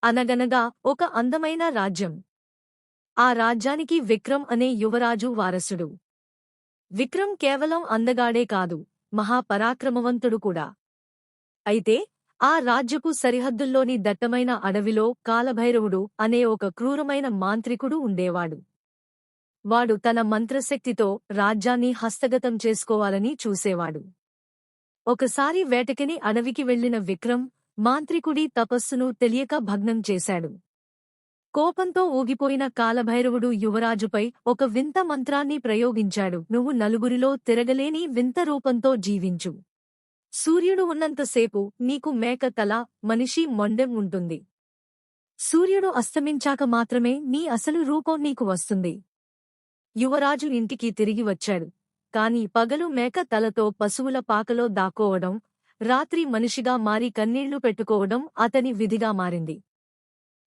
అనగనగా ఒక అందమైన రాజ్యం. ఆ రాజ్యానికి విక్రమ్ అనే యువరాజు వారసుడు. విక్రమ్ కేవలం అందగాడే కాదు, మహాపరాక్రమవంతుడు కూడా. అయితే ఆ రాజ్యపు సరిహద్దుల్లోని దట్టమైన అడవిలో కాలభైరవుడు అనే ఒక క్రూరమైన మాంత్రికుడు ఉండేవాడు. వాడు తన మంత్రశక్తితో రాజ్యాన్ని హస్తగతం చేసుకోవాలని చూసేవాడు. ఒకసారి వేటకిని అడవికి వెళ్లిన విక్రమ్ మాంత్రికుడి తపస్సును తెలియక భగ్నం చేశాడు. కోపంతో ఊగిపోయిన కాలభైరవుడు యువరాజుపై ఒక వింత మంత్రాన్ని ప్రయోగించాడు. నువ్వు నలుగురిలో తిరగలేని వింత రూపంతో జీవించు. సూర్యుడు ఉన్నంతసేపు నీకు మేక తల, మనిషి మొండెం ఉంటుంది. సూర్యుడు అస్తమించాక మాత్రమే నీ అసలు రూపం నీకు వస్తుంది. యువరాజు ఇంటికి తిరిగి వచ్చాడు. కాని పగలు మేక తలతో పశువుల పాకలో దాక్కోవడం, రాత్రి మనిషిగా మారి కన్నీళ్లు పెట్టుకోవడం అతని విధిగా మారింది.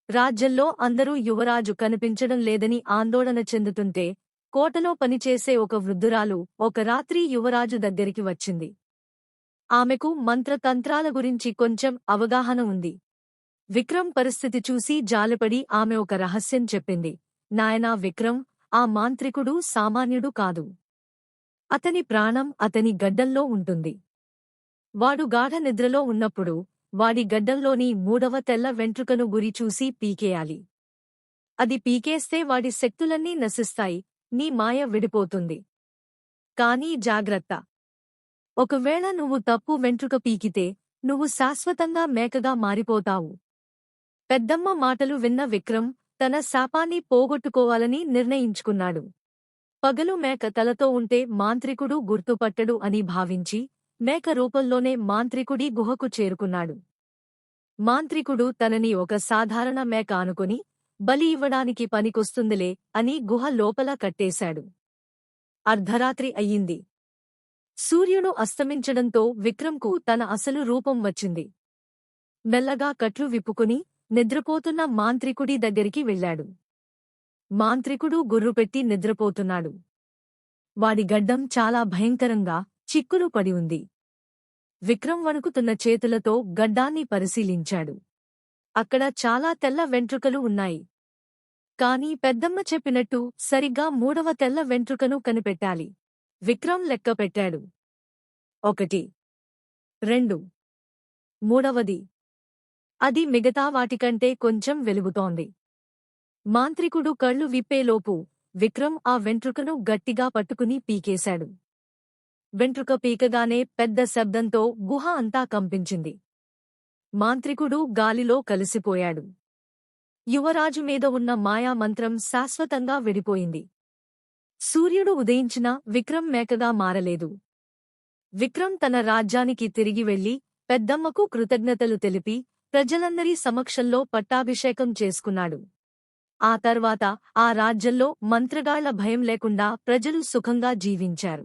రాజ్యంలో అందరూ యువరాజు కనిపించడం లేదని ఆందోళన చెందుతుంటే, కోటలో పనిచేసే ఒక వృద్ధురాలు ఒక రాత్రి యువరాజు దగ్గరికి వచ్చింది. ఆమెకు మంత్రతంత్రాల గురించి కొంచెం అవగాహన ఉంది. విక్రమ్ పరిస్థితి చూసి జాలిపడి ఆమె ఒక రహస్యం చెప్పింది. నాయనా విక్రమ్, ఆ మాంత్రికుడు సామాన్యుడు కాదు. అతని ప్రాణం అతని గడ్డంలో ఉంటుంది. వాడు గాఢ నిద్రలో ఉన్నప్పుడు వాడి గడ్డంలోని 3వ తెల్ల వెంట్రుకను గురిచూసి పీకేయాలి. అది పీకేస్తే వాడి శక్తులన్నీ నశిస్తాయి, నీ మాయ విడిపోతుంది. కానీ జాగ్రత్త! ఒకవేళ నువ్వు తప్పు వెంట్రుక పీకితే నువ్వు శాశ్వతంగా మేకగా మారిపోతావు. పెద్దమ్మ మాటలు విన్న విక్రమ్ తన శాపాన్ని పోగొట్టుకోవాలని నిర్ణయించుకున్నాడు. పగలు మేక తలతో ఉంటే మాంత్రికుడు గుర్తుపట్టడు అని భావించి మేక రూపంలోనే మాంత్రికుడి గుహకు చేరుకున్నాడు. మాంత్రికుడు తనని ఒక సాధారణ మేక అనుకుని బలి ఇవ్వడానికి పనికొస్తుందిలే అని గుహ లోపల కట్టేశాడు. అర్ధరాత్రి అయ్యింది. సూర్యుడు అస్తమించడంతో విక్రమ్కు తన అసలు రూపం వచ్చింది. మెల్లగా కట్లు విప్పుకుని నిద్రపోతున్న మాంత్రికుడి దగ్గరికి వెళ్ళాడు. మాంత్రికుడు గుర్రుపెట్టి నిద్రపోతున్నాడు. వాడి గడ్డం చాలా భయంకరంగా చిక్కులు పడి ఉంది. విక్రమ్ వణుకుతున్న చేతులతో గడ్డాన్ని పరిశీలించాడు. అక్కడ చాలా తెల్ల వెంట్రుకలు ఉన్నాయి. కాని పెద్దమ్మ చెప్పినట్టు సరిగ్గా 3వ తెల్ల వెంట్రుకను కనిపెట్టాలి. విక్రమ్ లెక్క పెట్టాడు. 1, 2, 3వది. అది మిగతా వాటికంటే కొంచెం వెలుగుతోంది. మాంత్రికుడు కళ్ళు విప్పేలోపు విక్రమ్ ఆ వెంట్రుకను గట్టిగా పట్టుకుని పీకేశాడు. వెంట్రుక పీకగానే పెద్ద శబ్దంతో గుహ అంతా కంపించింది. మాంత్రికుడు గాలిలో కలిసిపోయాడు. యువరాజు మీద ఉన్న మాయా మంత్రం శాశ్వతంగా విడిపోయింది. సూర్యుడు ఉదయించినా విక్రమ్ మేకగా మారలేదు. విక్రమ్ తన రాజ్యానికి తిరిగి వెళ్లి పెద్దమ్మకు కృతజ్ఞతలు తెలిపి ప్రజలందరి సమక్షంలో పట్టాభిషేకం చేసుకున్నాడు. ఆ తర్వాత ఆ రాజ్యంలో మంత్రగాళ్ల భయం లేకుండా ప్రజలు సుఖంగా జీవించారు.